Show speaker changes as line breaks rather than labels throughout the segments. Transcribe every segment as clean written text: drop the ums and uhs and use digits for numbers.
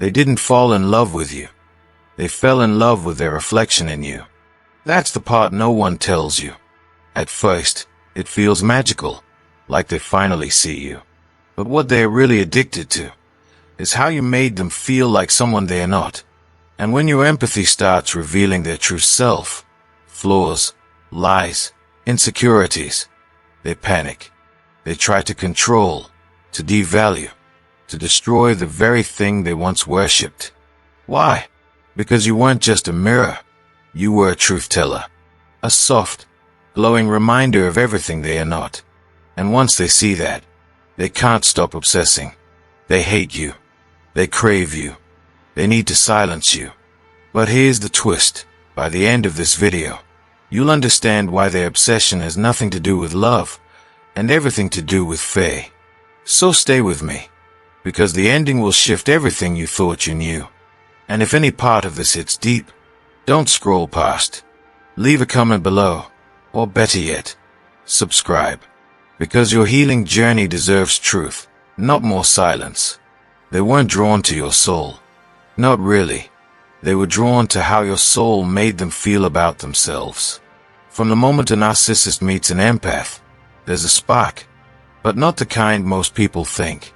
They didn't fall in love with you. They fell in love with their reflection in you. That's the part no one tells you. At first, it feels magical, like they finally see you. But what they are really addicted to is how you made them feel like someone they are not. And when your empathy starts revealing their true self, flaws, lies, insecurities, they panic. They try to control, to devalue, to destroy the very thing they once worshipped. Why? Because you weren't just a mirror. You were a truth teller. A soft, glowing reminder of everything they are not. And once they see that, they can't stop obsessing. They hate you. They crave you. They need to silence you. But here's the twist. By the end of this video, you'll understand why their obsession has nothing to do with love and everything to do with fear. So stay with me, because the ending will shift everything you thought you knew. And if any part of this hits deep, don't scroll past. Leave a comment below, or better yet, subscribe. Because your healing journey deserves truth, not more silence. They weren't drawn to your soul. Not really. They were drawn to how your soul made them feel about themselves. From the moment a narcissist meets an empath, there's a spark, but not the kind most people think.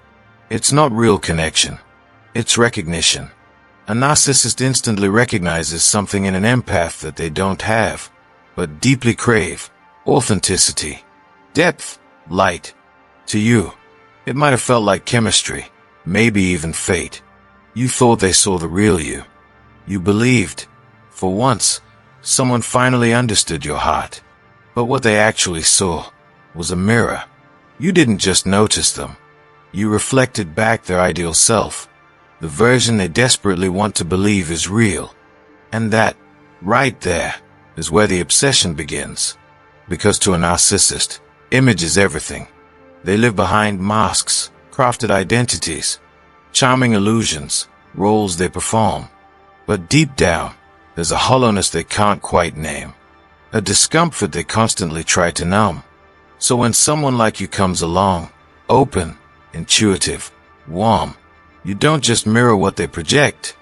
It's not real connection. It's recognition. A narcissist instantly recognizes something in an empath that they don't have, but deeply crave: authenticity, depth, light. To you, it might have felt like chemistry, maybe even fate. You thought they saw the real you. You believed, for once, someone finally understood your heart. But what they actually saw was a mirror. You didn't just notice them. You reflected back their ideal self, the version they desperately want to believe is real. And that, right there, is where the obsession begins. Because to a narcissist, image is everything. They live behind masks, crafted identities, charming illusions, roles they perform. But deep down, there's a hollowness they can't quite name, a discomfort they constantly try to numb. So when someone like you comes along, open, intuitive, warm, you don't just mirror what they project,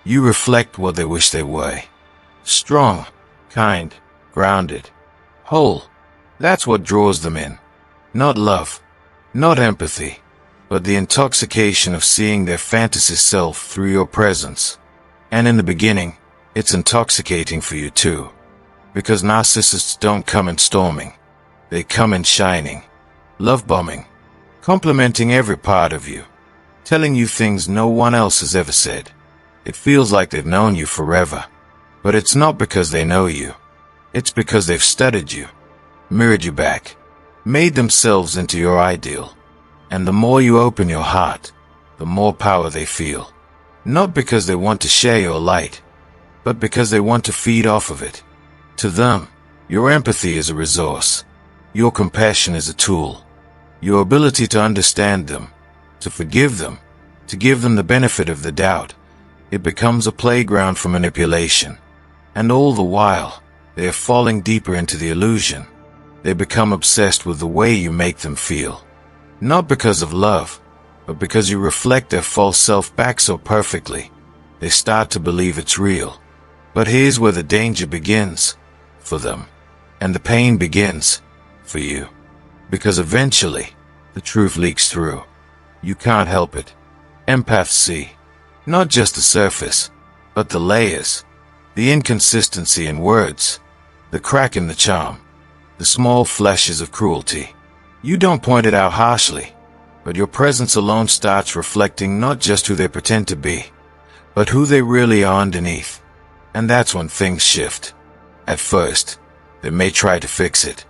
you reflect what they wish they were. Strong, kind, grounded, whole. That's what draws them in. Not love, not empathy, but the intoxication of seeing their fantasy self through your presence. And in the beginning, it's intoxicating for you too. Because narcissists don't come in storming. They come in shining, love bombing, complimenting every part of you, telling you things no one else has ever said. It feels like they've known you forever. But it's not because they know you. It's because they've studied you, mirrored you back, made themselves into your ideal. And the more you open your heart, the more power they feel. Not because they want to share your light, but because they want to feed off of it. To them, your empathy is a resource. Your compassion is a tool. Your ability to understand them, to forgive them, to give them the benefit of the doubt, it becomes a playground for manipulation. And all the while, they are falling deeper into the illusion. They become obsessed with the way you make them feel. Not because of love, but because you reflect their false self back so perfectly, they start to believe it's real. But here's where the danger begins, for them. And the pain begins, for you. Because eventually, the truth leaks through. You can't help it. Empaths see, not just the surface, but the layers, the inconsistency in words, the crack in the charm, the small flashes of cruelty. You don't point it out harshly, but your presence alone starts reflecting not just who they pretend to be, but who they really are underneath. And that's when things shift. At first, they may try to fix it.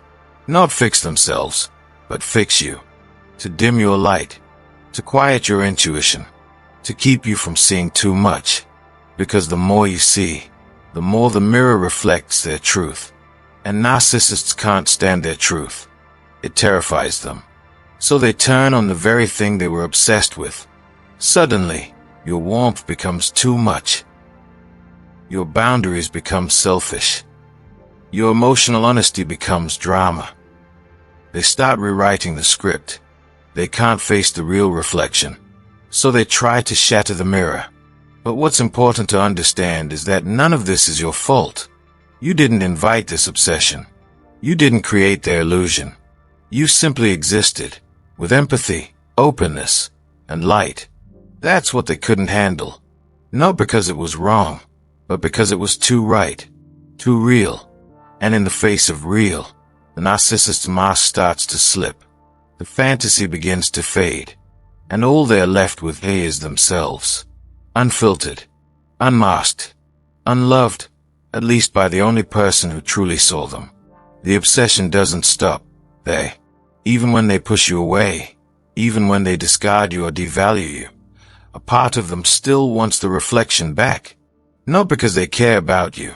Not fix themselves, but fix you. To dim your light, to quiet your intuition, to keep you from seeing too much. Because the more you see, the more the mirror reflects their truth. And narcissists can't stand their truth. It terrifies them. So they turn on the very thing they were obsessed with. Suddenly, your warmth becomes too much. Your boundaries become selfish. Your emotional honesty becomes drama. They start rewriting the script. They can't face the real reflection. So they try to shatter the mirror. But what's important to understand is that none of this is your fault. You didn't invite this obsession. You didn't create their illusion. You simply existed, with empathy, openness, and light. That's what they couldn't handle. Not because it was wrong, but because it was too right, too real. And in the face of real, the narcissist's mask starts to slip. The fantasy begins to fade, and all they're left with is themselves. Unfiltered, unmasked, unloved, at least by the only person who truly saw them. The obsession doesn't stop. Even when they push you away, even when they discard you or devalue you, a part of them still wants the reflection back. Not because they care about you,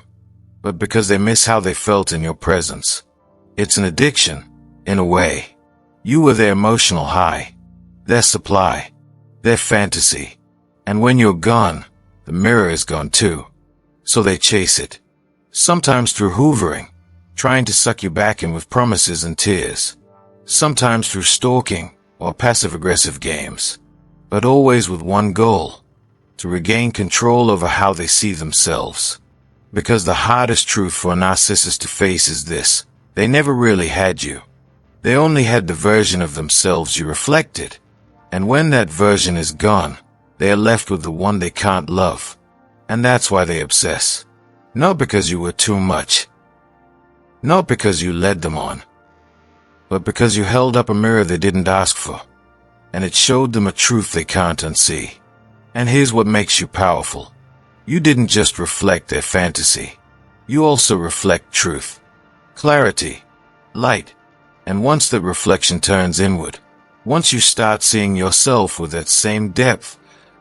but because they miss how they felt in your presence. It's an addiction, in a way. You were their emotional high, their supply, their fantasy. And when you're gone, the mirror is gone too. So they chase it. Sometimes through hoovering, trying to suck you back in with promises and tears. Sometimes through stalking or passive-aggressive games. But always with one goal: to regain control over how they see themselves. Because the hardest truth for a narcissist to face is this: they never really had you. They only had the version of themselves you reflected. And when that version is gone, they are left with the one they can't love. And that's why they obsess. Not because you were too much. Not because you led them on. But because you held up a mirror they didn't ask for. And it showed them a truth they can't unsee. And here's what makes you powerful. You didn't just reflect their fantasy. You also reflect truth, clarity, light. And once that reflection turns inward, once you start seeing yourself with that same depth,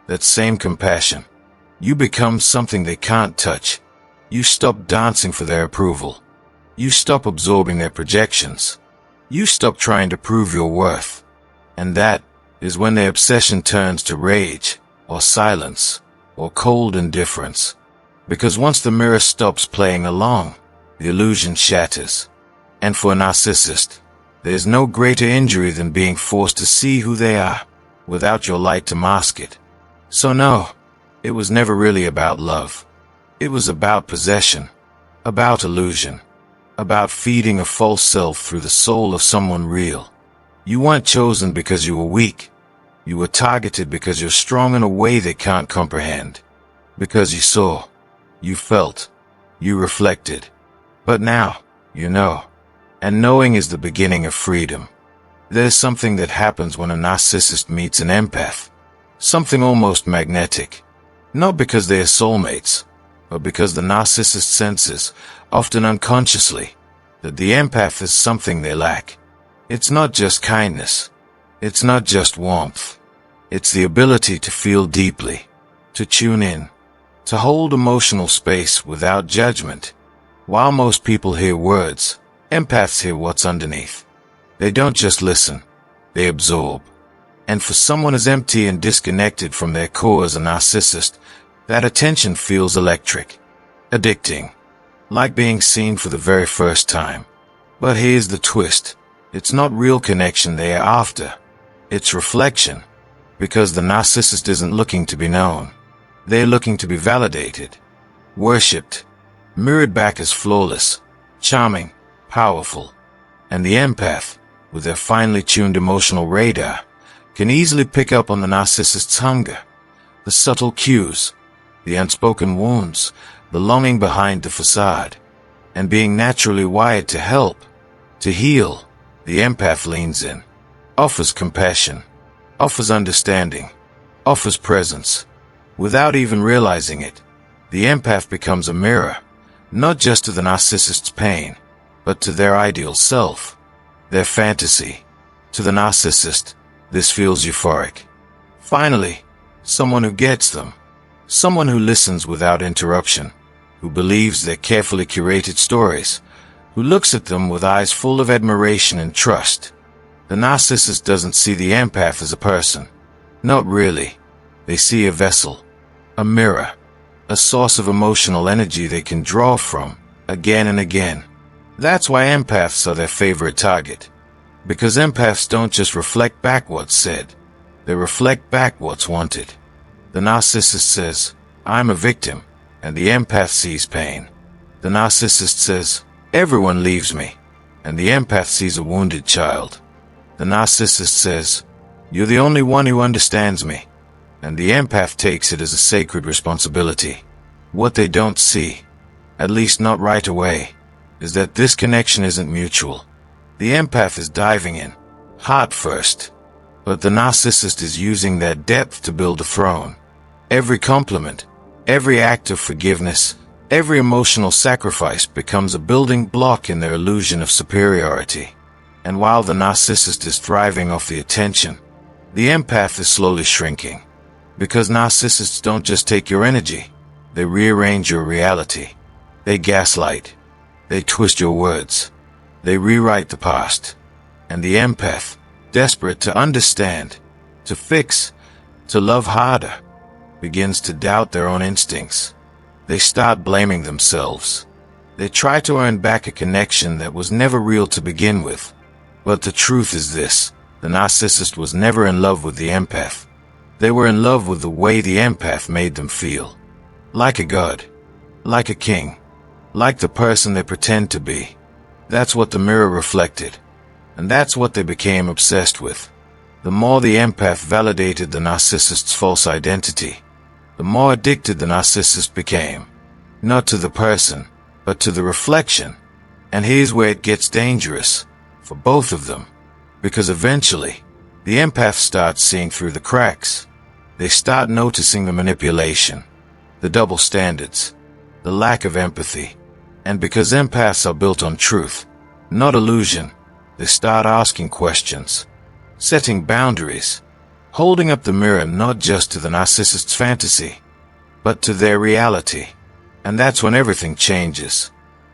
that same compassion, you become something they can't touch. You stop dancing for their approval. You stop absorbing their projections. You stop trying to prove your worth. And that is when their obsession turns to rage, or silence, or cold indifference. Because once the mirror stops playing along, the illusion shatters. And for a narcissist, there's no greater injury than being forced to see who they are, without your light to mask it. So no, it was never really about love. It was about possession, about illusion, about feeding a false self through the soul of someone real. You weren't chosen because you were weak. You were targeted because you're strong in a way they can't comprehend. Because you saw, you felt, you reflected. But now, you know. And knowing is the beginning of freedom. There's something that happens when a narcissist meets an empath. Something almost magnetic. Not because they are soulmates, but because the narcissist senses, often unconsciously, that the empath is something they lack. It's not just kindness. It's not just warmth. It's the ability to feel deeply, to tune in, to hold emotional space without judgment. While most people hear words, empaths hear what's underneath. They don't just listen, they absorb. And for someone as empty and disconnected from their core as a narcissist, that attention feels electric, addicting, like being seen for the very first time. But here's the twist. It's not real connection they are after. It's reflection. Because the narcissist isn't looking to be known. They're looking to be validated, worshipped, mirrored back as flawless, charming, powerful. And the empath, with their finely tuned emotional radar, can easily pick up on the narcissist's hunger, the subtle cues, the unspoken wounds, the longing behind the facade. And being naturally wired to help, to heal, the empath leans in, offers compassion, offers understanding, offers presence. Without even realizing it, the empath becomes a mirror, not just to the narcissist's pain, but to their ideal self, their fantasy. To the narcissist, this feels euphoric. Finally, someone who gets them, someone who listens without interruption, who believes their carefully curated stories, who looks at them with eyes full of admiration and trust. The narcissist doesn't see the empath as a person. Not really. They see a vessel, a mirror, a source of emotional energy they can draw from, again and again. That's why empaths are their favorite target. Because empaths don't just reflect back what's said, they reflect back what's wanted. The narcissist says, I'm a victim, and the empath sees pain. The narcissist says, everyone leaves me, and the empath sees a wounded child. The narcissist says, you're the only one who understands me, and the empath takes it as a sacred responsibility. What they don't see, at least not right away, is that this connection isn't mutual. The empath is diving in, heart first, but the narcissist is using that depth to build a throne. Every compliment, every act of forgiveness, every emotional sacrifice becomes a building block in their illusion of superiority. And while the narcissist is thriving off the attention, the empath is slowly shrinking. Because narcissists don't just take your energy, they rearrange your reality. They gaslight. They twist your words. They rewrite the past. And the empath, desperate to understand, to fix, to love harder, begins to doubt their own instincts. They start blaming themselves. They try to earn back a connection that was never real to begin with. But the truth is this: the narcissist was never in love with the empath. They were in love with the way the empath made them feel. Like a god. Like a king. Like the person they pretend to be. That's what the mirror reflected. And that's what they became obsessed with. The more the empath validated the narcissist's false identity, the more addicted the narcissist became. Not to the person, but to the reflection. And here's where it gets dangerous. For both of them. Because eventually, the empath starts seeing through the cracks. They start noticing the manipulation, the double standards, the lack of empathy. And because empaths are built on truth, not illusion, they start asking questions, setting boundaries, holding up the mirror not just to the narcissist's fantasy, but to their reality. And that's when everything changes.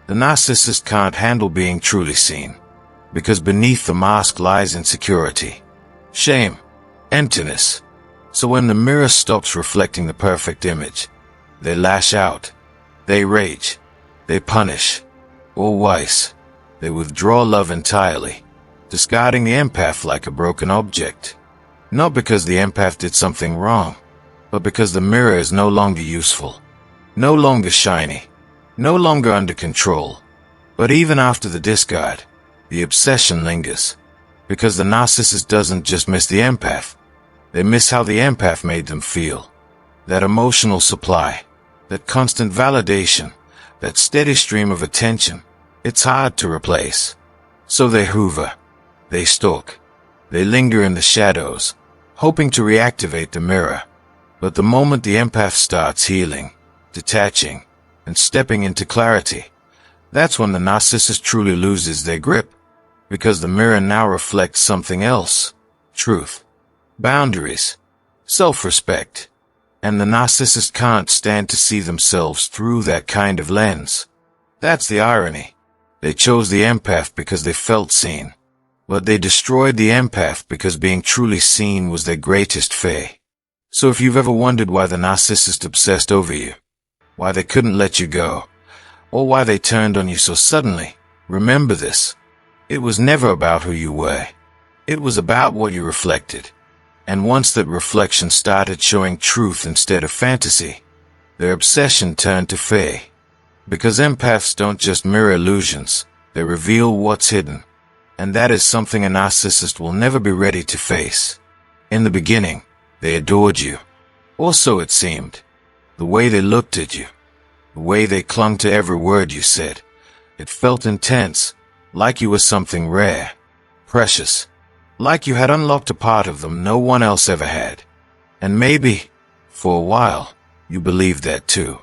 The narcissist can't handle being truly seen. Because beneath the mask lies insecurity, shame, emptiness. So when the mirror stops reflecting the perfect image, they lash out, they rage, they punish, or worse, they withdraw love entirely, discarding the empath like a broken object. Not because the empath did something wrong, but because the mirror is no longer useful, no longer shiny, no longer under control. But even after the discard, the obsession lingers, because the narcissist doesn't just miss the empath, they miss how the empath made them feel. That emotional supply, that constant validation, that steady stream of attention, it's hard to replace. So they hoover, they stalk, they linger in the shadows, hoping to reactivate the mirror. But the moment the empath starts healing, detaching, and stepping into clarity, that's when the narcissist truly loses their grip. Because the mirror now reflects something else: truth, boundaries, self-respect. And the narcissist can't stand to see themselves through that kind of lens. That's the irony. They chose the empath because they felt seen. But they destroyed the empath because being truly seen was their greatest fear. So if you've ever wondered why the narcissist obsessed over you, why they couldn't let you go, or why they turned on you so suddenly, remember this. It was never about who you were. It was about what you reflected. And once that reflection started showing truth instead of fantasy, their obsession turned to fear. Because empaths don't just mirror illusions, they reveal what's hidden. And that is something a narcissist will never be ready to face. In the beginning, they adored you. Or so it seemed. The way they looked at you, the way they clung to every word you said, it felt intense. Like you were something rare, precious, like you had unlocked a part of them no one else ever had. And maybe, for a while, you believed that too.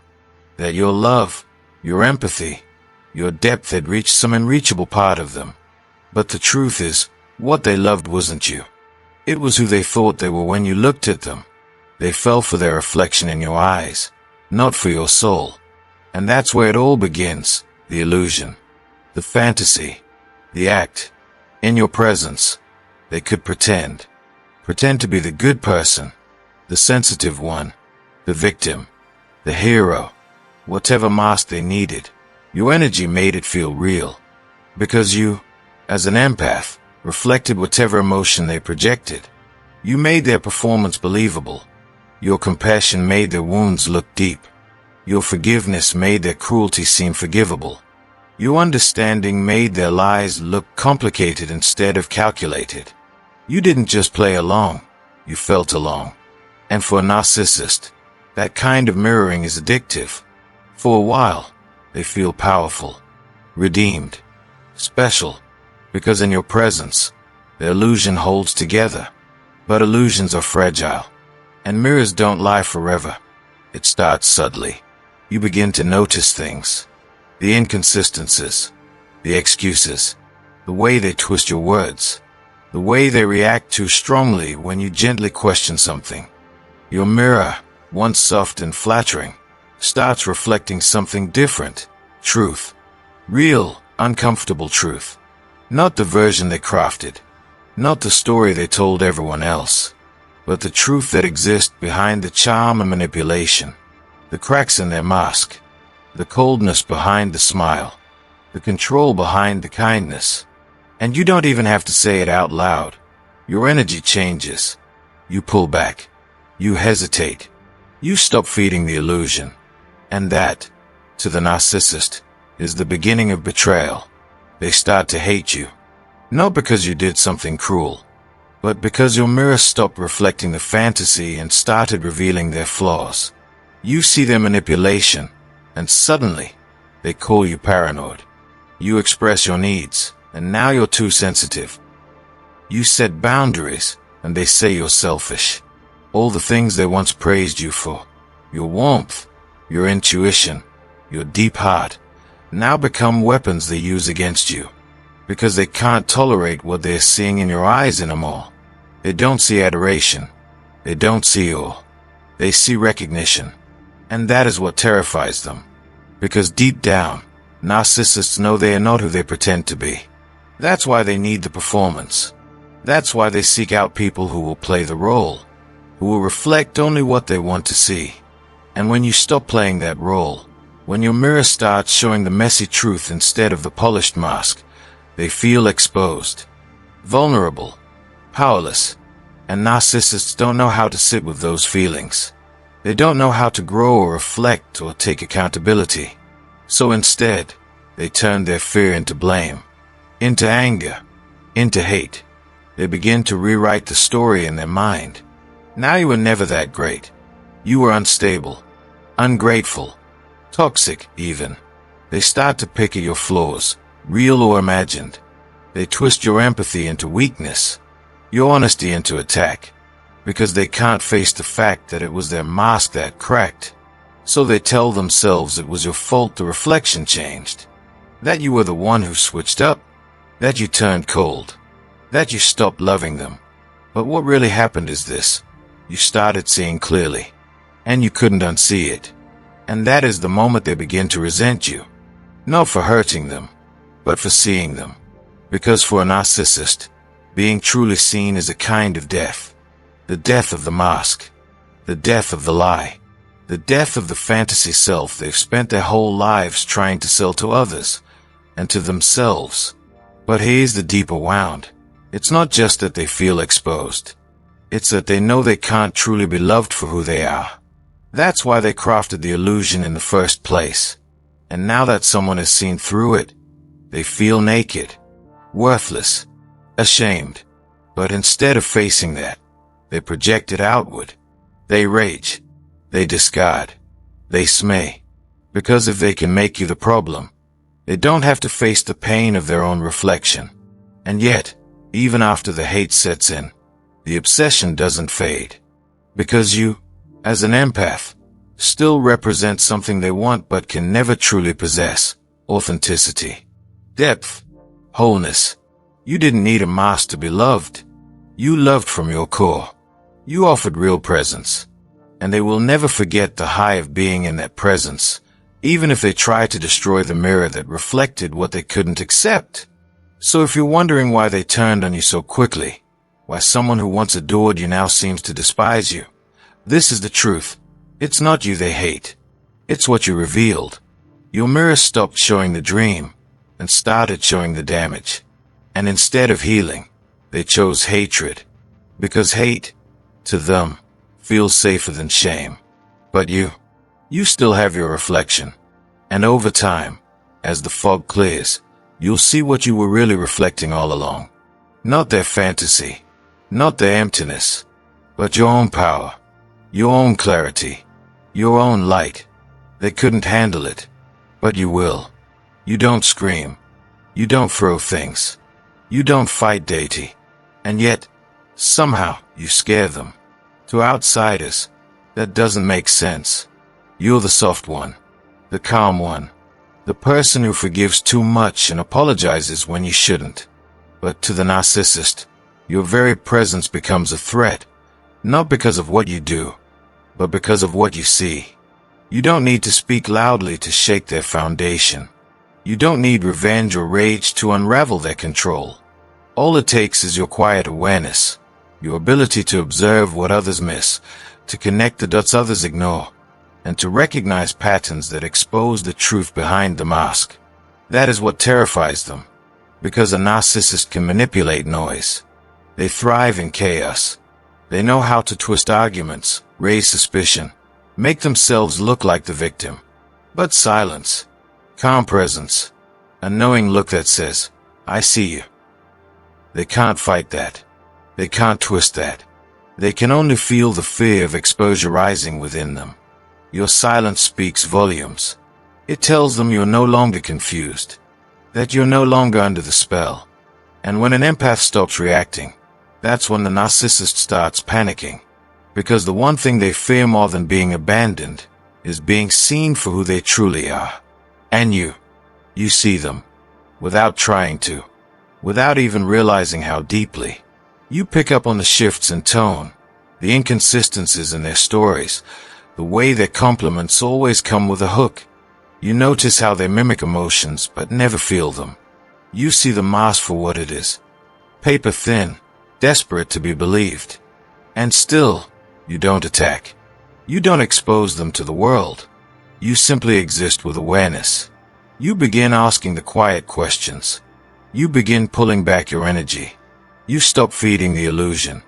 That your love, your empathy, your depth had reached some unreachable part of them. But the truth is, what they loved wasn't you. It was who they thought they were when you looked at them. They fell for their reflection in your eyes, not for your soul. And that's where it all begins, the illusion. The fantasy, the act. In your presence, they could pretend to be the good person, the sensitive one, the victim, the hero, whatever mask they needed. Your energy made it feel real, because you, as an empath, reflected whatever emotion they projected. You made their performance believable. Your compassion made their wounds look deep. Your forgiveness made their cruelty seem forgivable. Your understanding made their lies look complicated instead of calculated. You didn't just play along, you felt along. And for a narcissist, that kind of mirroring is addictive. For a while, they feel powerful, redeemed, special, because in your presence, the illusion holds together. But illusions are fragile, and mirrors don't lie forever. It starts subtly. You begin to notice things. The inconsistencies, the excuses, the way they twist your words, the way they react too strongly when you gently question something. Your mirror, once soft and flattering, starts reflecting something different. Truth. Real, uncomfortable truth. Not the version they crafted. Not the story they told everyone else. But the truth that exists behind the charm and manipulation. The cracks in their mask. The coldness behind the smile. The control behind the kindness. And you don't even have to say it out loud. Your energy changes. You pull back. You hesitate. You stop feeding the illusion. And that, to the narcissist, is the beginning of betrayal. They start to hate you. Not because you did something cruel, but because your mirror stopped reflecting the fantasy and started revealing their flaws. You see their manipulation, and suddenly, they call you paranoid. You express your needs, and now you're too sensitive. You set boundaries, and they say you're selfish. All the things they once praised you for, your warmth, your intuition, your deep heart, now become weapons they use against you. Because they can't tolerate what they're seeing in your eyes anymore. They don't see adoration. They don't see awe. They see recognition. And that is what terrifies them. Because deep down, narcissists know they are not who they pretend to be. That's why they need the performance. That's why they seek out people who will play the role, who will reflect only what they want to see. And when you stop playing that role, when your mirror starts showing the messy truth instead of the polished mask, they feel exposed, vulnerable, powerless, and narcissists don't know how to sit with those feelings. They don't know how to grow or reflect or take accountability. So instead, they turn their fear into blame, into anger, into hate. They begin to rewrite the story in their mind. Now you were never that great. You were unstable, ungrateful, toxic even. They start to pick at your flaws, real or imagined. They twist your empathy into weakness, your honesty into attack, because they can't face the fact that it was their mask that cracked. So they tell themselves it was your fault the reflection changed, that you were the one who switched up, that you turned cold, that you stopped loving them. But what really happened is this: you started seeing clearly, and you couldn't unsee it. And that is the moment they begin to resent you, not for hurting them, but for seeing them. Because for a narcissist, being truly seen is a kind of death. The death of the mask. The death of the lie. The death of the fantasy self they've spent their whole lives trying to sell to others, and to themselves. But here's the deeper wound. It's not just that they feel exposed. It's that they know they can't truly be loved for who they are. That's why they crafted the illusion in the first place. And now that someone has seen through it, they feel naked, worthless, ashamed. But instead of facing that, they project it outward. They rage. They discard. They smay. Because if they can make you the problem, they don't have to face the pain of their own reflection. And yet, even after the hate sets in, the obsession doesn't fade. Because you, as an empath, still represent something they want but can never truly possess: authenticity, depth, wholeness. You didn't need a mask to be loved. You loved from your core. You offered real presence. And they will never forget the high of being in that presence, even if they try to destroy the mirror that reflected what they couldn't accept. So if you're wondering why they turned on you so quickly, why someone who once adored you now seems to despise you, this is the truth. It's not you they hate. It's what you revealed. Your mirror stopped showing the dream and started showing the damage. And instead of healing, they chose hatred. Because hate, to them, feels safer than shame. But you still have your reflection. And over time, as the fog clears, you'll see what you were really reflecting all along. Not their fantasy, not their emptiness, but your own power, your own clarity, your own light. They couldn't handle it, but you will. You don't scream. You don't throw things. You don't fight deity. And yet, somehow, you scare them. To outsiders, that doesn't make sense. You're the soft one, the calm one, the person who forgives too much and apologizes when you shouldn't. But to the narcissist, your very presence becomes a threat, not because of what you do, but because of what you see. You don't need to speak loudly to shake their foundation. You don't need revenge or rage to unravel their control. All it takes is your quiet awareness, your ability to observe what others miss, to connect the dots others ignore, and to recognize patterns that expose the truth behind the mask. That is what terrifies them, because a narcissist can manipulate noise. They thrive in chaos. They know how to twist arguments, raise suspicion, make themselves look like the victim. But silence, calm presence, a knowing look that says, I see you. They can't fight that. They can't twist that. They can only feel the fear of exposure rising within them. Your silence speaks volumes. It tells them you're no longer confused, that you're no longer under the spell. And when an empath stops reacting, that's when the narcissist starts panicking. Because the one thing they fear more than being abandoned is being seen for who they truly are. And you see them, without trying to, without even realizing how deeply. You pick up on the shifts in tone, the inconsistencies in their stories, the way their compliments always come with a hook. You notice how they mimic emotions but never feel them. You see the mask for what it is, paper thin, desperate to be believed. And still, you don't attack. You don't expose them to the world. You simply exist with awareness. You begin asking the quiet questions. You begin pulling back your energy. You stop feeding the illusion.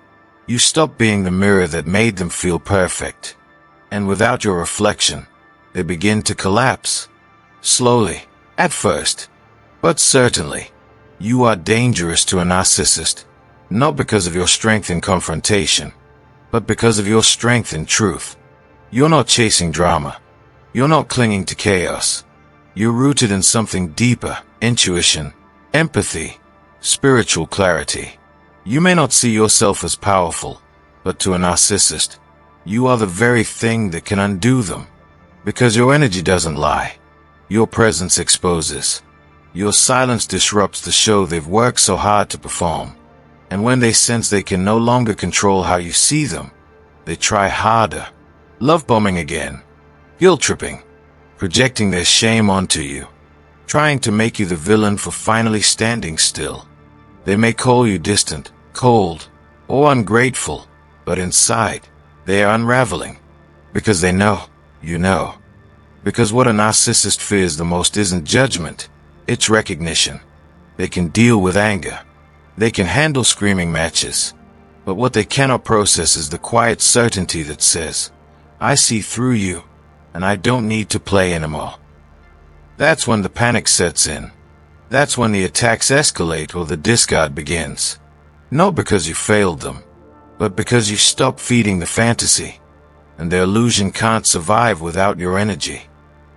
You stop being the mirror that made them feel perfect. And without your reflection, they begin to collapse. Slowly, at first, but certainly. You are dangerous to a narcissist, not because of your strength in confrontation, but because of your strength in truth. You're not chasing drama. You're not clinging to chaos. You're rooted in something deeper, intuition, empathy, spiritual clarity. You may not see yourself as powerful, but to a narcissist, you are the very thing that can undo them. Because your energy doesn't lie. Your presence exposes. Your silence disrupts the show they've worked so hard to perform. And when they sense they can no longer control how you see them, they try harder. Love bombing again. Guilt tripping. Projecting their shame onto you. Trying to make you the villain for finally standing still. They may call you distant, cold, or ungrateful, but inside, they are unraveling. Because they know, you know. Because what a narcissist fears the most isn't judgment, it's recognition. They can deal with anger. They can handle screaming matches. But what they cannot process is the quiet certainty that says, I see through you, and I don't need to play anymore. That's when the panic sets in. That's when the attacks escalate or the discard begins. Not because you failed them, but because you stopped feeding the fantasy, and their illusion can't survive without your energy.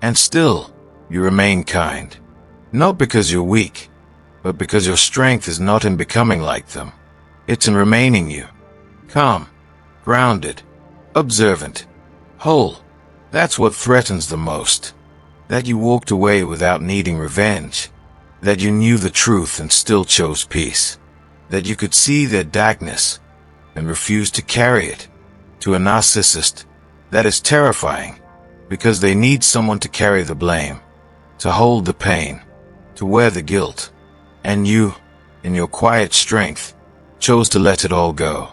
And still, you remain kind. Not because you're weak, but because your strength is not in becoming like them. It's in remaining you. Calm, grounded, observant, whole. That's what threatens the most. That you walked away without needing revenge. That you knew the truth and still chose peace. That you could see their darkness and refused to carry it. To a narcissist, that is terrifying, because they need someone to carry the blame, to hold the pain, to wear the guilt. And you, in your quiet strength, chose to let it all go.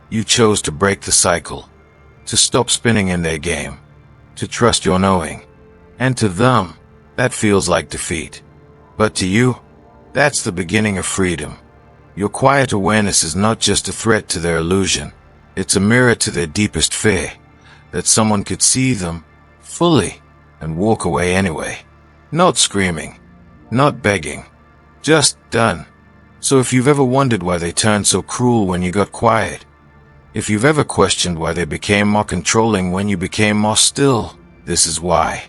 You chose to break the cycle, to stop spinning in their game, to trust your knowing. And to them, that feels like defeat. But to you, that's the beginning of freedom. Your quiet awareness is not just a threat to their illusion. It's a mirror to their deepest fear, that someone could see them fully and walk away anyway. Not screaming, not begging, just done. So if you've ever wondered why they turned so cruel when you got quiet, if you've ever questioned why they became more controlling when you became more still, this is why.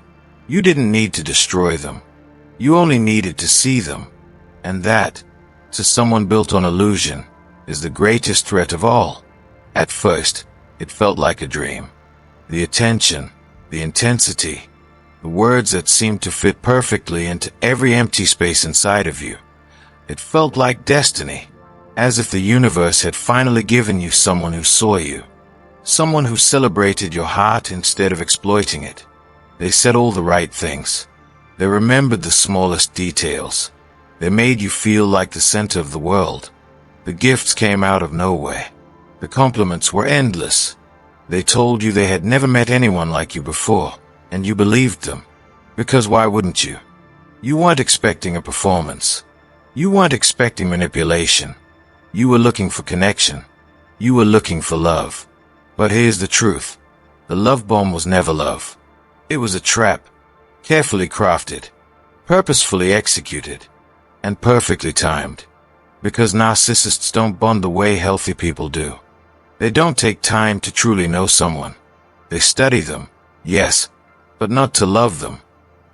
You didn't need to destroy them. You only needed to see them. And that, to someone built on illusion, is the greatest threat of all. At first, it felt like a dream. The attention, the intensity, the words that seemed to fit perfectly into every empty space inside of you. It felt like destiny, as if the universe had finally given you someone who saw you, someone who celebrated your heart instead of exploiting it. They said all the right things. They remembered the smallest details. They made you feel like the center of the world. The gifts came out of nowhere. The compliments were endless. They told you they had never met anyone like you before, and you believed them. Because why wouldn't you? You weren't expecting a performance. You weren't expecting manipulation. You were looking for connection. You were looking for love. But here's the truth. The love bomb was never love. It was a trap, carefully crafted, purposefully executed, and perfectly timed. Because narcissists don't bond the way healthy people do. They don't take time to truly know someone. They study them, yes, but not to love them,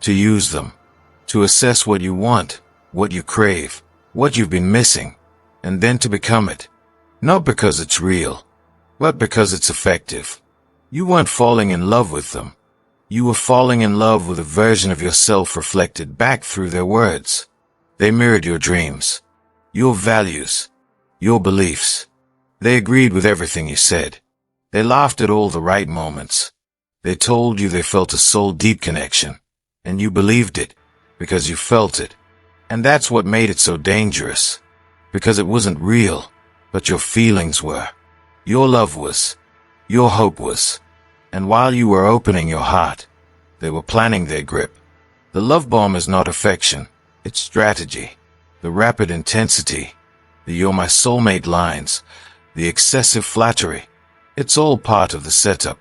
to use them, to assess what you want, what you crave, what you've been missing, and then to become it. Not because it's real, but because it's effective. You weren't falling in love with them. You were falling in love with a version of yourself reflected back through their words. They mirrored your dreams, your values, your beliefs. They agreed with everything you said. They laughed at all the right moments. They told you they felt a soul-deep connection, and you believed it because you felt it. And that's what made it so dangerous, because it wasn't real, but your feelings were. Your love was. Your hope was. And while you were opening your heart, they were planning their grip. The love bomb is not affection, it's strategy. The rapid intensity, the "you're my soulmate" lines, the excessive flattery, it's all part of the setup.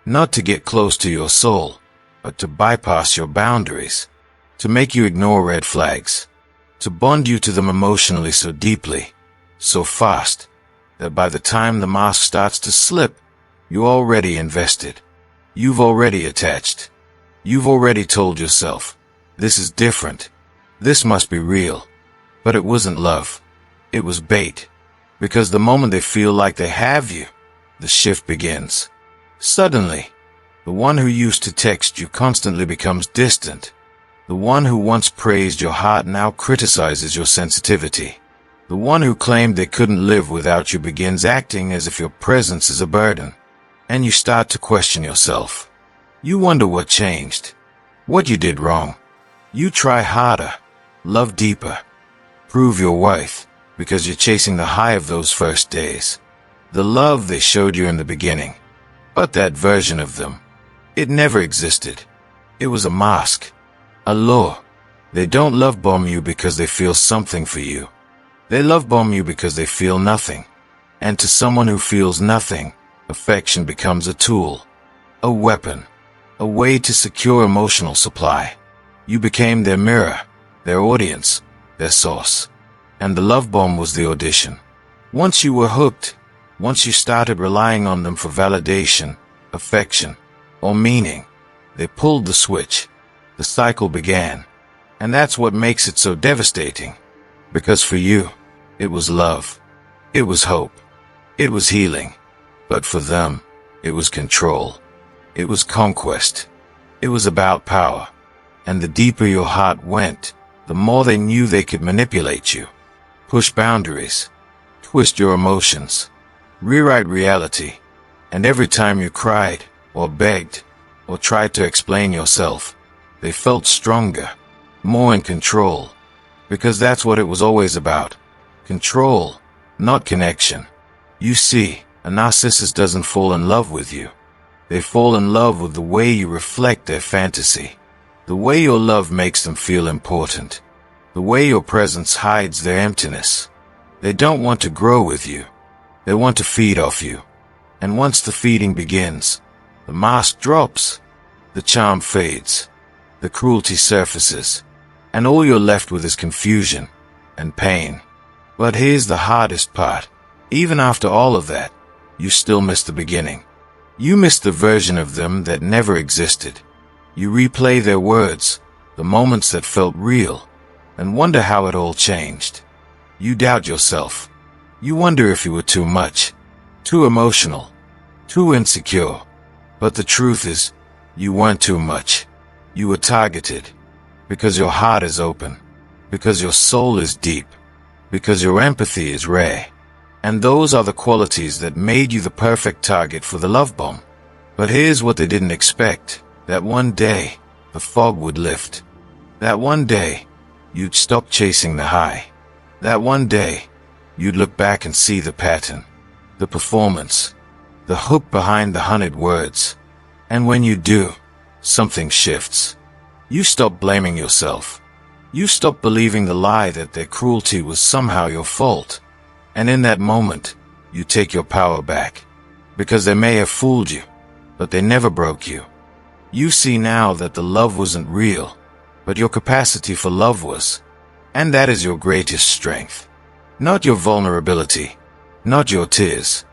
Not to get close to your soul, but to bypass your boundaries, to make you ignore red flags, to bond you to them emotionally so deeply, so fast, that by the time the mask starts to slip, you're already invested. You've already attached. You've already told yourself, this is different. This must be real. But it wasn't love. It was bait. Because the moment they feel like they have you, the shift begins. Suddenly, the one who used to text you constantly becomes distant. The one who once praised your heart now criticizes your sensitivity. The one who claimed they couldn't live without you begins acting as if your presence is a burden. And you start to question yourself. You wonder what changed, what you did wrong. You try harder, love deeper, prove your worth, because you're chasing the high of those first days. The love they showed you in the beginning. But that version of them, it never existed. It was a mask, a lure. They don't love bomb you because they feel something for you. They love bomb you because they feel nothing. And to someone who feels nothing, affection becomes a tool, a weapon, a way to secure emotional supply. You became their mirror, their audience, their source. And the love bomb was the audition. Once you were hooked, once you started relying on them for validation, affection, or meaning, they pulled the switch. The cycle began. And that's what makes it so devastating. Because for you, it was love. It was hope. It was healing. But for them, it was control. It was conquest. It was about power. And the deeper your heart went, the more they knew they could manipulate you, push boundaries, twist your emotions, rewrite reality. And every time you cried, or begged, or tried to explain yourself, they felt stronger, more in control. Because that's what it was always about. Control, not connection. You see, a narcissist doesn't fall in love with you. They fall in love with the way you reflect their fantasy. The way your love makes them feel important. The way your presence hides their emptiness. They don't want to grow with you. They want to feed off you. And once the feeding begins, the mask drops, the charm fades, the cruelty surfaces, and all you're left with is confusion and pain. But here's the hardest part. Even after all of that, you still miss the beginning. You miss the version of them that never existed. You replay their words, the moments that felt real, and wonder how it all changed. You doubt yourself. You wonder if you were too much, too emotional, too insecure. But the truth is, you weren't too much. You were targeted. Because your heart is open. Because your soul is deep. Because your empathy is rare. And those are the qualities that made you the perfect target for the love bomb. But here's what they didn't expect. That one day, the fog would lift. That one day, you'd stop chasing the high. That one day, you'd look back and see the pattern, the performance, the hook behind the hunted words. And when you do, something shifts. You stop blaming yourself. You stop believing the lie that their cruelty was somehow your fault. And in that moment, you take your power back. Because they may have fooled you, but they never broke you. You see now that the love wasn't real, but your capacity for love was. And that is your greatest strength. Not your vulnerability, not your tears,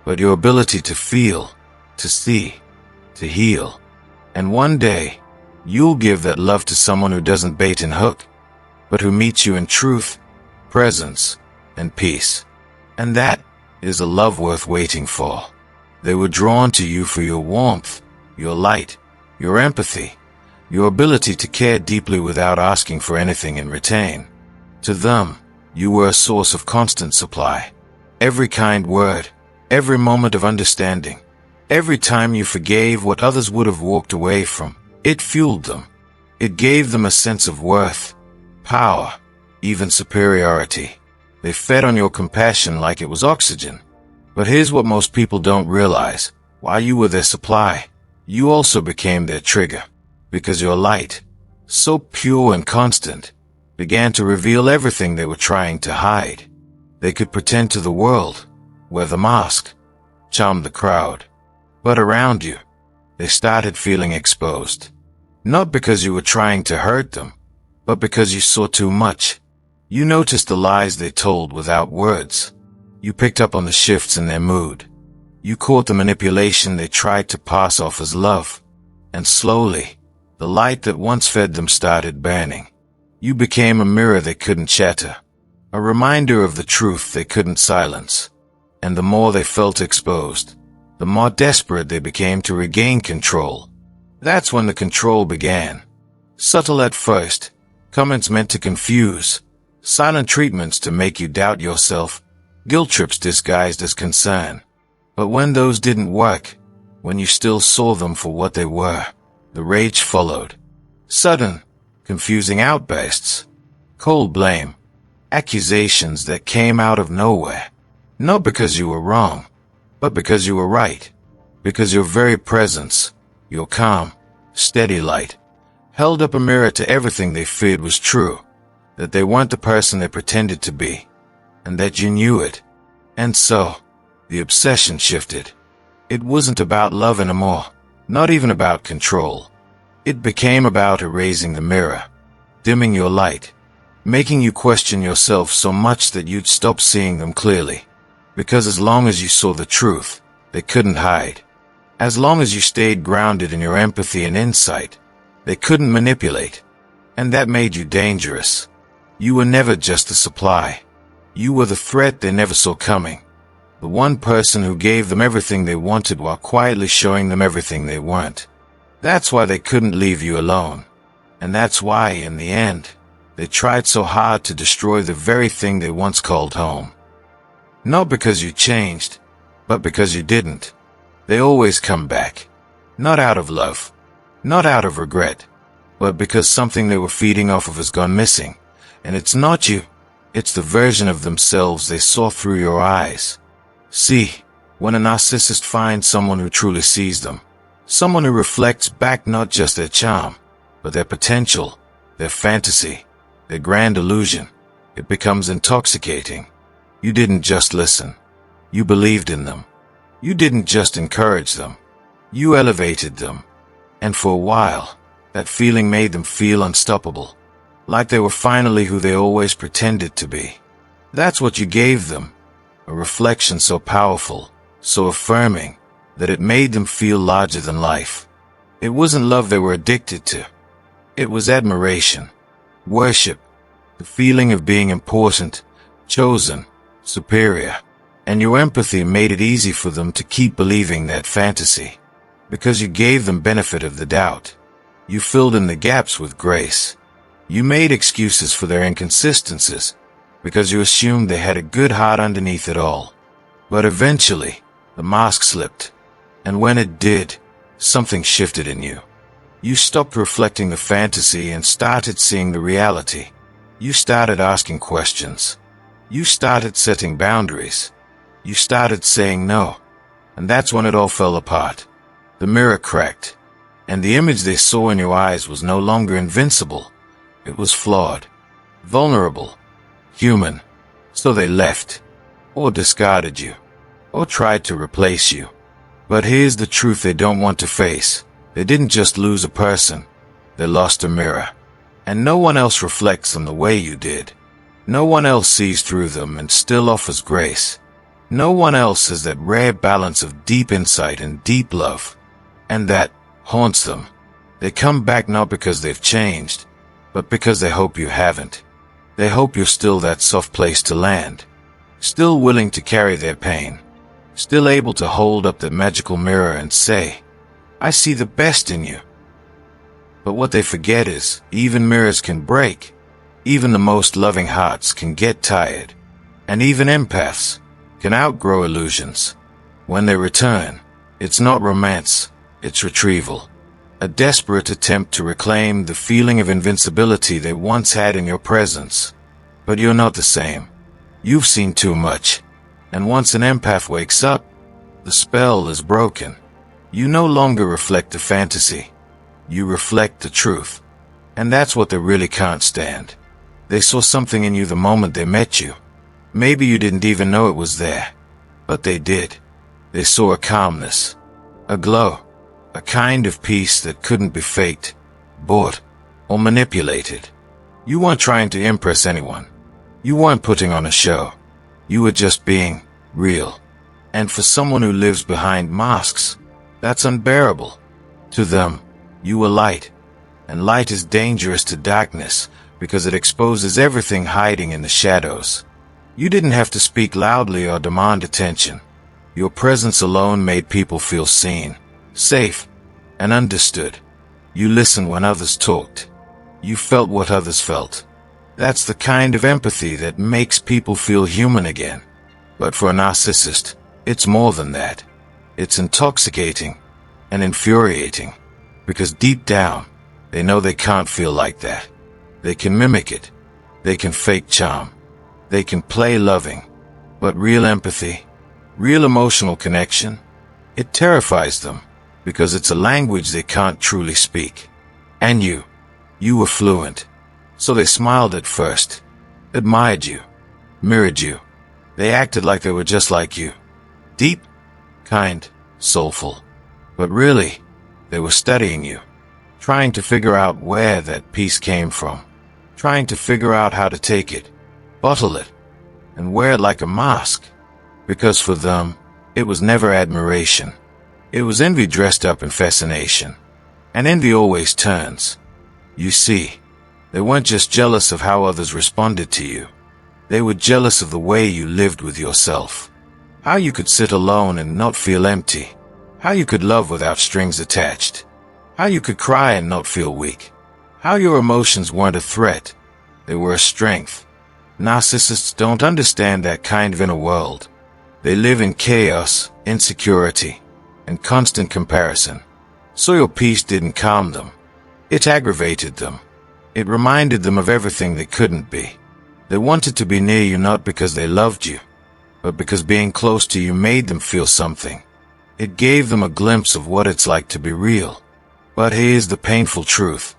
but your ability to feel, to see, to heal. And one day, you'll give that love to someone who doesn't bait and hook, but who meets you in truth, presence, and peace. And that is a love worth waiting for. They were drawn to you for your warmth, your light, your empathy, your ability to care deeply without asking for anything in return. To them, you were a source of constant supply. Every kind word, every moment of understanding, every time you forgave what others would have walked away from, it fueled them. It gave them a sense of worth, power, even superiority. They fed on your compassion like it was oxygen. But here's what most people don't realize. While you were their supply, you also became their trigger. Because your light, so pure and constant, began to reveal everything they were trying to hide. They could pretend to the world, wear the mask, charm the crowd. But around you, they started feeling exposed. Not because you were trying to hurt them, but because you saw too much. You noticed the lies they told without words. You picked up on the shifts in their mood. You caught the manipulation they tried to pass off as love. And slowly, the light that once fed them started burning. You became a mirror they couldn't shatter, a reminder of the truth they couldn't silence. And the more they felt exposed, the more desperate they became to regain control. That's when the control began. Subtle at first, comments meant to confuse, silent treatments to make you doubt yourself, guilt trips disguised as concern. But when those didn't work, when you still saw them for what they were, the rage followed. Sudden, confusing outbursts, cold blame, accusations that came out of nowhere. Not because you were wrong, but because you were right. Because your very presence, your calm, steady light, held up a mirror to everything they feared was true. That they weren't the person they pretended to be, and that you knew it. And so, the obsession shifted. It wasn't about love anymore, not even about control. It became about erasing the mirror, dimming your light, making you question yourself so much that you'd stop seeing them clearly. Because as long as you saw the truth, they couldn't hide. As long as you stayed grounded in your empathy and insight, they couldn't manipulate. And that made you dangerous. You were never just a supply. You were the threat they never saw coming. The one person who gave them everything they wanted while quietly showing them everything they weren't. That's why they couldn't leave you alone. And that's why, in the end, they tried so hard to destroy the very thing they once called home. Not because you changed, but because you didn't. They always come back. Not out of love, not out of regret, but because something they were feeding off of has gone missing. And it's not you, it's the version of themselves they saw through your eyes. See, when a narcissist finds someone who truly sees them, someone who reflects back not just their charm, but their potential, their fantasy, their grand illusion, it becomes intoxicating. You didn't just listen. You believed in them. You didn't just encourage them. You elevated them. And for a while, that feeling made them feel unstoppable. Like they were finally who they always pretended to be. That's what you gave them. A reflection so powerful, so affirming, that it made them feel larger than life. It wasn't love they were addicted to. It was admiration, worship, the feeling of being important, chosen, superior. And your empathy made it easy for them to keep believing that fantasy. Because you gave them benefit of the doubt. You filled in the gaps with grace. You made excuses for their inconsistencies, because you assumed they had a good heart underneath it all. But eventually, the mask slipped. And when it did, something shifted in you. You stopped reflecting the fantasy and started seeing the reality. You started asking questions. You started setting boundaries. You started saying no. And that's when it all fell apart. The mirror cracked. And the image they saw in your eyes was no longer invincible. It was flawed, vulnerable, human. So they left, or discarded you, or tried to replace you. But here's the truth they don't want to face. They didn't just lose a person. They lost a mirror. And no one else reflects them the way you did. No one else sees through them and still offers grace. No one else has that rare balance of deep insight and deep love. And that haunts them. They come back not because they've changed, but because they hope you haven't. They hope you're still that soft place to land. Still willing to carry their pain. Still able to hold up that magical mirror and say, I see the best in you. But what they forget is, even mirrors can break. Even the most loving hearts can get tired. And even empaths can outgrow illusions. When they return, it's not romance, it's retrieval. A desperate attempt to reclaim the feeling of invincibility they once had in your presence. But you're not the same. You've seen too much. And once an empath wakes up, the spell is broken. You no longer reflect the fantasy. You reflect the truth. And that's what they really can't stand. They saw something in you the moment they met you. Maybe you didn't even know it was there. But they did. They saw a calmness, a glow, a kind of peace that couldn't be faked, bought, or manipulated. You weren't trying to impress anyone. You weren't putting on a show. You were just being real. And for someone who lives behind masks, that's unbearable. To them, you were light. And light is dangerous to darkness because it exposes everything hiding in the shadows. You didn't have to speak loudly or demand attention. Your presence alone made people feel seen, safe, and understood. You listened when others talked. You felt what others felt. That's the kind of empathy that makes people feel human again. But for a narcissist, it's more than that. It's intoxicating and infuriating, because deep down, they know they can't feel like that. They can mimic it. They can fake charm. They can play loving. But real empathy, real emotional connection, it terrifies them, because it's a language they can't truly speak. And you were fluent. So they smiled at first, admired you, mirrored you. They acted like they were just like you. Deep, kind, soulful. But really, they were studying you, trying to figure out where that peace came from, trying to figure out how to take it, bottle it, and wear it like a mask. Because for them, it was never admiration. It was envy dressed up in fascination. And envy always turns. You see, they weren't just jealous of how others responded to you. They were jealous of the way you lived with yourself. How you could sit alone and not feel empty. How you could love without strings attached. How you could cry and not feel weak. How your emotions weren't a threat. They were a strength. Narcissists don't understand that kind of inner world. They live in chaos, insecurity, and constant comparison. So your peace didn't calm them. It aggravated them. It reminded them of everything they couldn't be. They wanted to be near you not because they loved you, but because being close to you made them feel something. It gave them a glimpse of what it's like to be real. But here's the painful truth.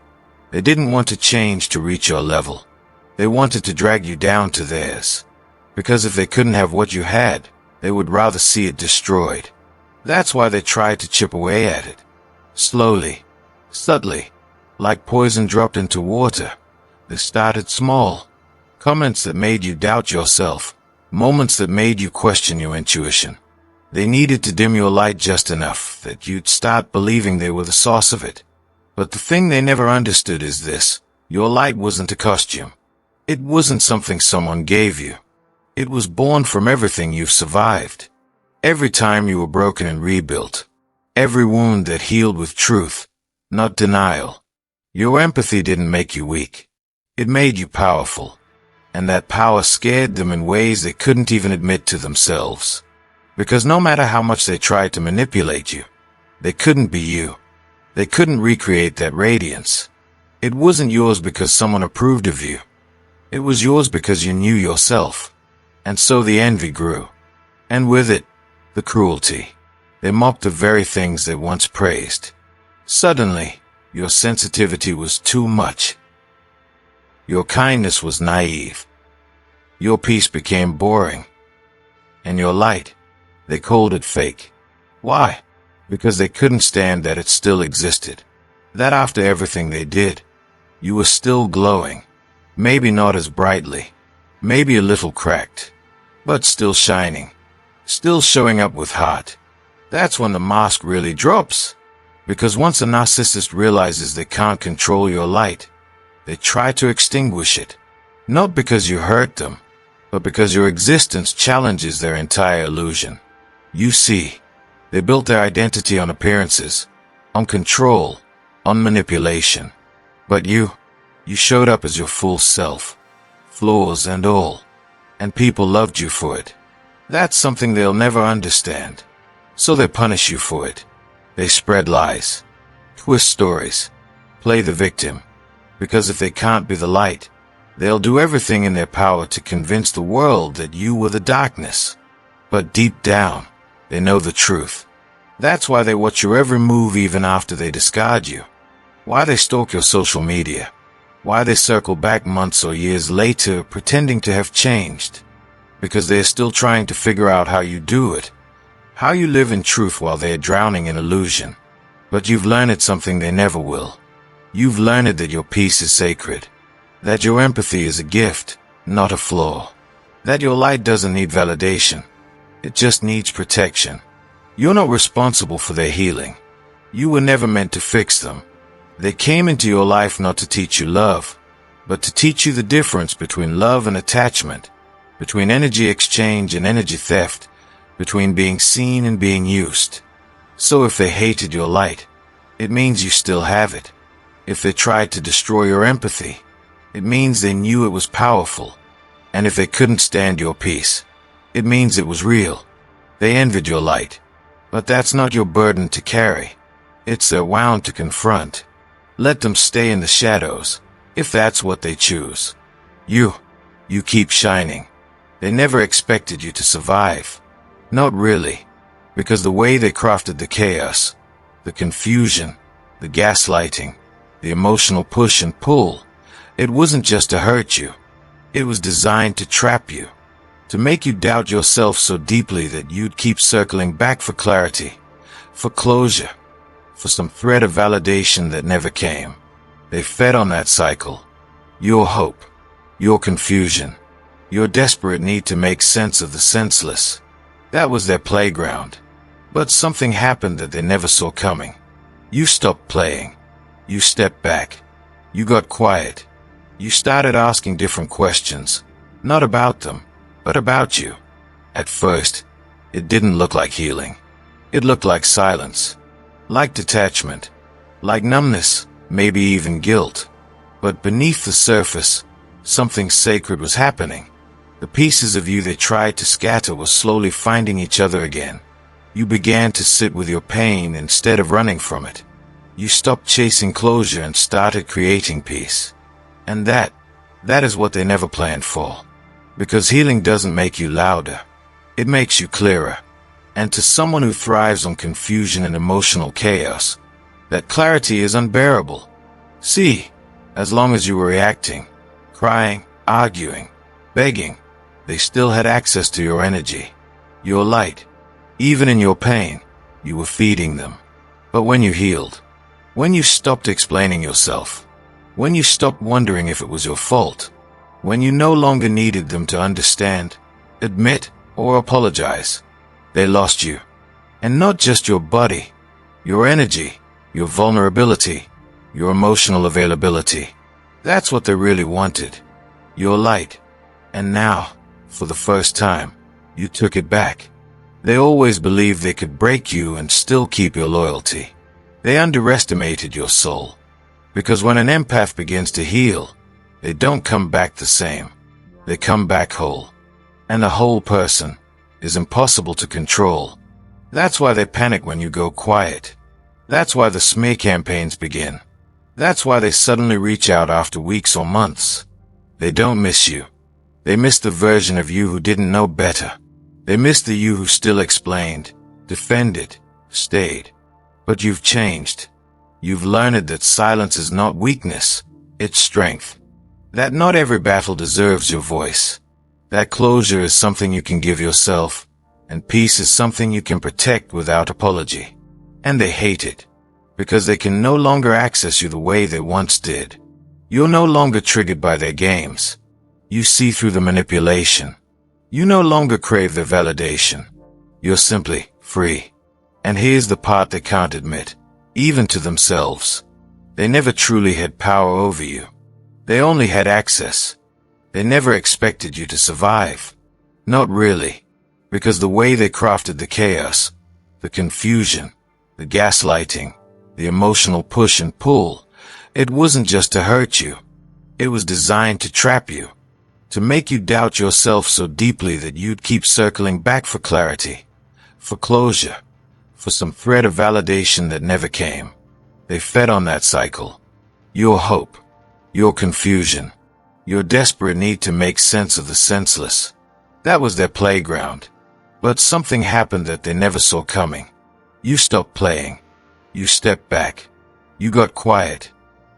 They didn't want to change to reach your level. They wanted to drag you down to theirs. Because if they couldn't have what you had, they would rather see it destroyed. That's why they tried to chip away at it. Slowly, subtly, like poison dropped into water. They started small. Comments that made you doubt yourself. Moments that made you question your intuition. They needed to dim your light just enough that you'd start believing they were the source of it. But the thing they never understood is this. Your light wasn't a costume. It wasn't something someone gave you. It was born from everything you've survived. Every time you were broken and rebuilt. Every wound that healed with truth, not denial. Your empathy didn't make you weak. It made you powerful. And that power scared them in ways they couldn't even admit to themselves. Because no matter how much they tried to manipulate you, they couldn't be you. They couldn't recreate that radiance. It wasn't yours because someone approved of you. It was yours because you knew yourself. And so the envy grew. And with it, the cruelty. They mocked the very things they once praised. Suddenly, your sensitivity was too much. Your kindness was naive. Your peace became boring. And your light, they called it fake. Why? Because they couldn't stand that it still existed. That after everything they did, you were still glowing. Maybe not as brightly. Maybe a little cracked. But still shining. Still showing up with heart. That's when the mask really drops. Because once a narcissist realizes they can't control your light, they try to extinguish it. Not because you hurt them, but because your existence challenges their entire illusion. You see, they built their identity on appearances, on control, on manipulation. But you showed up as your full self, flaws and all, and people loved you for it. That's something they'll never understand. So they punish you for it. They spread lies, twist stories, play the victim. Because if they can't be the light, they'll do everything in their power to convince the world that you were the darkness. But deep down, they know the truth. That's why they watch your every move even after they discard you. Why they stalk your social media. Why they circle back months or years later pretending to have changed. Because they're still trying to figure out how you do it. How you live in truth while they're drowning in illusion. But you've learned something they never will. You've learned that your peace is sacred. That your empathy is a gift, not a flaw. That your light doesn't need validation. It just needs protection. You're not responsible for their healing. You were never meant to fix them. They came into your life not to teach you love, but to teach you the difference between love and attachment, between energy exchange and energy theft, between being seen and being used. So if they hated your light, it means you still have it. If they tried to destroy your empathy, it means they knew it was powerful. And if they couldn't stand your peace, it means it was real. They envied your light. But that's not your burden to carry. It's their wound to confront. Let them stay in the shadows, if that's what they choose. You keep shining. They never expected you to survive. Not really. Because the way they crafted the chaos, the confusion, the gaslighting, the emotional push and pull, it wasn't just to hurt you. It was designed to trap you, to make you doubt yourself so deeply that you'd keep circling back for clarity, for closure, for some thread of validation that never came. They fed on that cycle. Your hope, your confusion, your desperate need to make sense of the senseless. That was their playground. But something happened that they never saw coming. You stopped playing. You stepped back. You got quiet. You started asking different questions, not about them, but about you. At first, it didn't look like healing. It looked like silence, like detachment, like numbness, maybe even guilt. But beneath the surface, something sacred was happening. The pieces of you they tried to scatter were slowly finding each other again. You began to sit with your pain instead of running from it. You stopped chasing closure and started creating peace. And that is what they never planned for. Because healing doesn't make you louder. It makes you clearer. And to someone who thrives on confusion and emotional chaos, that clarity is unbearable. See, as long as you were reacting, crying, arguing, begging, they still had access to your energy, your light. Even in your pain, you were feeding them. But when you healed, when you stopped explaining yourself, when you stopped wondering if it was your fault, when you no longer needed them to understand, admit, or apologize, they lost you. And not just your body, your energy, your vulnerability, your emotional availability. That's what they really wanted. Your light. And now, for the first time, you took it back. They always believed they could break you and still keep your loyalty. They underestimated your soul. Because when an empath begins to heal, they don't come back the same. They come back whole. And a whole person is impossible to control. That's why they panic when you go quiet. That's why the smear campaigns begin. That's why they suddenly reach out after weeks or months. They don't miss you. They miss the version of you who didn't know better. They miss the you who still explained, defended, stayed. But you've changed. You've learned that silence is not weakness, it's strength. That not every battle deserves your voice. That closure is something you can give yourself, and peace is something you can protect without apology. And they hate it, because they can no longer access you the way they once did. You're no longer triggered by their games. You see through the manipulation. You no longer crave their validation. You're simply free. And here's the part they can't admit, even to themselves. They never truly had power over you. They only had access. They never expected you to survive. Not really, because the way they crafted the chaos, the confusion, the gaslighting, the emotional push and pull, it wasn't just to hurt you. It was designed to trap you, to make you doubt yourself so deeply that you'd keep circling back for clarity, for closure, for some thread of validation that never came. They fed on that cycle. Your hope, your confusion, your desperate need to make sense of the senseless. That was their playground. But something happened that they never saw coming. You stopped playing. You stepped back. You got quiet.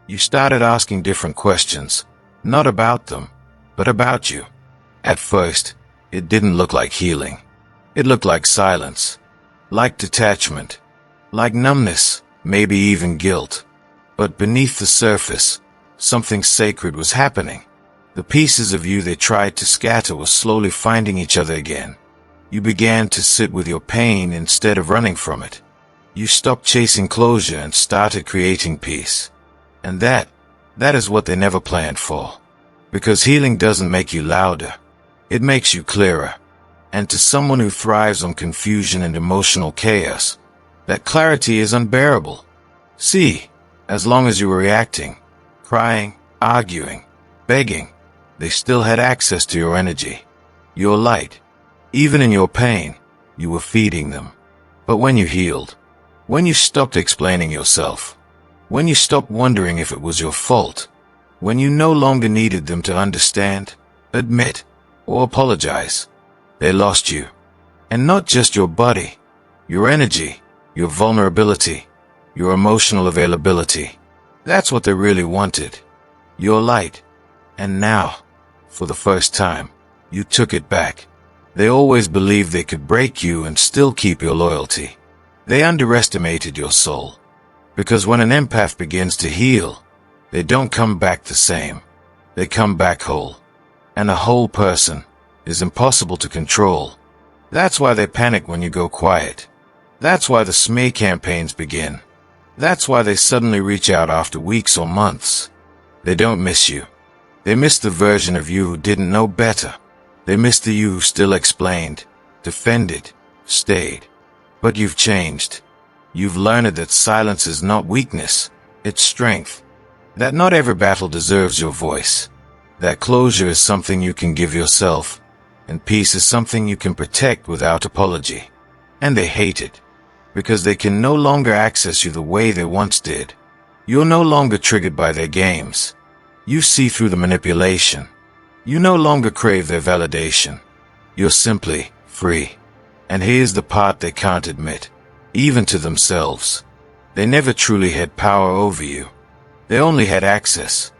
You started asking different questions, not about them, but about you. At first, it didn't look like healing. It looked like silence, like detachment, like numbness, maybe even guilt. But beneath the surface, something sacred was happening. The pieces of you they tried to scatter were slowly finding each other again. You began to sit with your pain instead of running from it. You stopped chasing closure and started creating peace. And that is what they never planned for. Because healing doesn't make you louder. It makes you clearer. And to someone who thrives on confusion and emotional chaos, that clarity is unbearable. See, as long as you were reacting, crying, arguing, begging, they still had access to your energy, your light. Even in your pain, you were feeding them. But when you healed, when you stopped explaining yourself, when you stopped wondering if it was your fault, when you no longer needed them to understand, admit, or apologize, they lost you. And not just your body, your energy, your vulnerability, your emotional availability. That's what they really wanted. Your light. And now, for the first time, you took it back. They always believed they could break you and still keep your loyalty. They underestimated your soul. Because when an empath begins to heal, they don't come back the same. They come back whole. And a whole person is impossible to control. That's why they panic when you go quiet. That's why the smear campaigns begin. That's why they suddenly reach out after weeks or months. They don't miss you. They miss the version of you who didn't know better. They miss the you who still explained, defended, stayed. But you've changed. You've learned that silence is not weakness, it's strength. That not every battle deserves your voice. That closure is something you can give yourself, and peace is something you can protect without apology. And they hate it, because they can no longer access you the way they once did. You're no longer triggered by their games. You see through the manipulation. You no longer crave their validation. You're simply free. And here's the part they can't admit, even to themselves. They never truly had power over you. They only had access.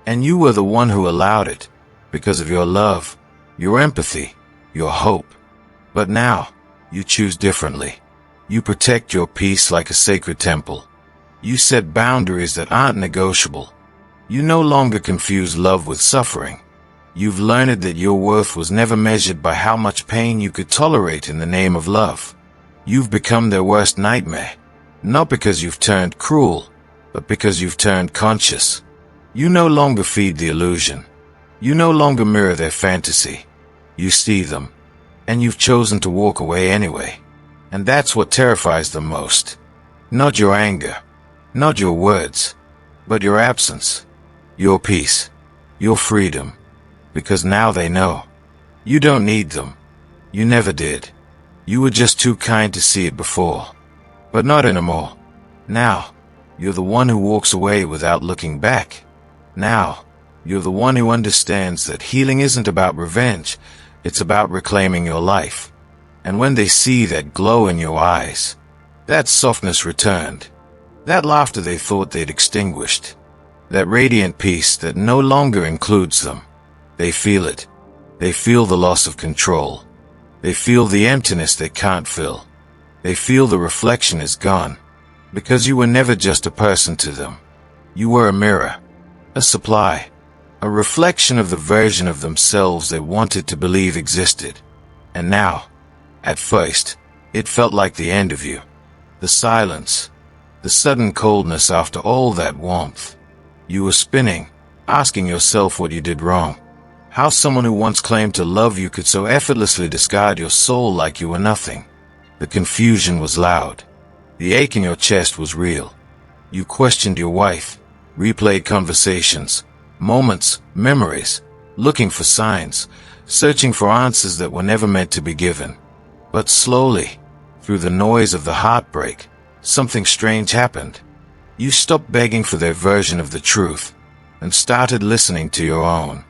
And you were the one who allowed it, because of your love, your empathy, your hope. But now, you choose differently. You protect your peace like a sacred temple. You set boundaries that aren't negotiable. You no longer confuse love with suffering. You've learned that your worth was never measured by how much pain you could tolerate in the name of love. You've become their worst nightmare, not because you've turned cruel, but because you've turned conscious. You no longer feed the illusion. You no longer mirror their fantasy. You see them, and you've chosen to walk away anyway. And that's what terrifies them most. Not your anger, not your words, but your absence, your peace, your freedom. Because now they know. You don't need them. You never did. You were just too kind to see it before. But not anymore. Now, you're the one who walks away without looking back. Now, you're the one who understands that healing isn't about revenge, it's about reclaiming your life. And when they see that glow in your eyes, that softness returned, that laughter they thought they'd extinguished, that radiant peace that no longer includes them, they feel it. They feel the loss of control. They feel the emptiness they can't fill. They feel the reflection is gone. Because you were never just a person to them. You were a mirror, a supply, a reflection of the version of themselves they wanted to believe existed. And now, at first, it felt like the end of you. The silence, the sudden coldness after all that warmth. You were spinning, asking yourself what you did wrong. How someone who once claimed to love you could so effortlessly discard your soul like you were nothing. The confusion was loud. The ache in your chest was real. You questioned your wife, replayed conversations, moments, memories, looking for signs, searching for answers that were never meant to be given. But slowly, through the noise of the heartbreak, something strange happened. You stopped begging for their version of the truth and started listening to your own.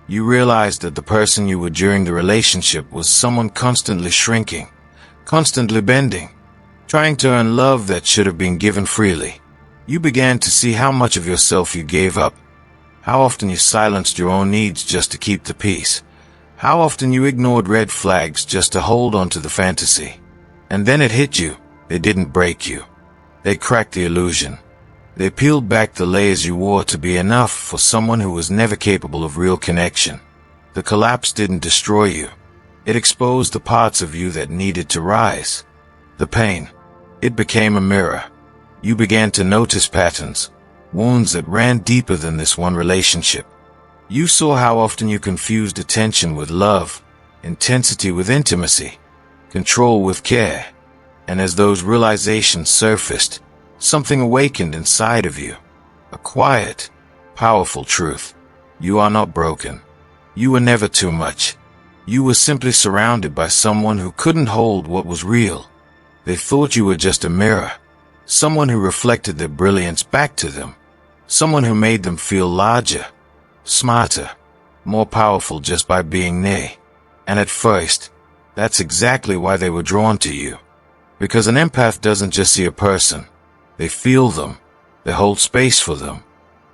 You realized that the person you were during the relationship was someone constantly shrinking, constantly bending, trying to earn love that should have been given freely. You began to see how much of yourself you gave up, how often you silenced your own needs just to keep the peace, how often you ignored red flags just to hold on to the fantasy. And then it hit you. They didn't break you. They cracked the illusion. They peeled back the layers you wore to be enough for someone who was never capable of real connection. The collapse didn't destroy you. It exposed the parts of you that needed to rise. The pain, it became a mirror. You began to notice patterns, wounds that ran deeper than this one relationship. You saw how often you confused attention with love, intensity with intimacy, control with care. And as those realizations surfaced, something awakened inside of you. A quiet, powerful truth. You are not broken. You were never too much. You were simply surrounded by someone who couldn't hold what was real. They thought you were just a mirror. Someone who reflected their brilliance back to them. Someone who made them feel larger, smarter, more powerful just by being near. And at first, that's exactly why they were drawn to you. Because an empath doesn't just see a person. They feel them. They hold space for them.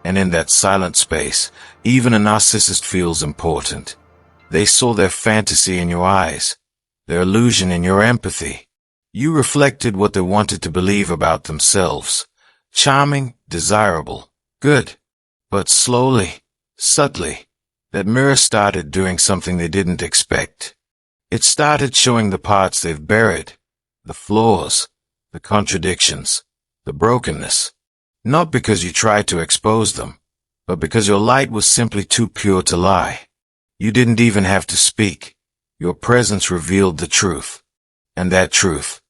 And in that silent space, even a narcissist feels important. They saw their fantasy in your eyes, their illusion in your empathy. You reflected what they wanted to believe about themselves. Charming, desirable, good. But slowly, subtly, that mirror started doing something they didn't expect. It started showing the parts they've buried, the flaws, the contradictions, the brokenness. Not because you tried to expose them, but because your light was simply too pure to lie. You didn't even have to speak. Your presence revealed the truth. And that truth,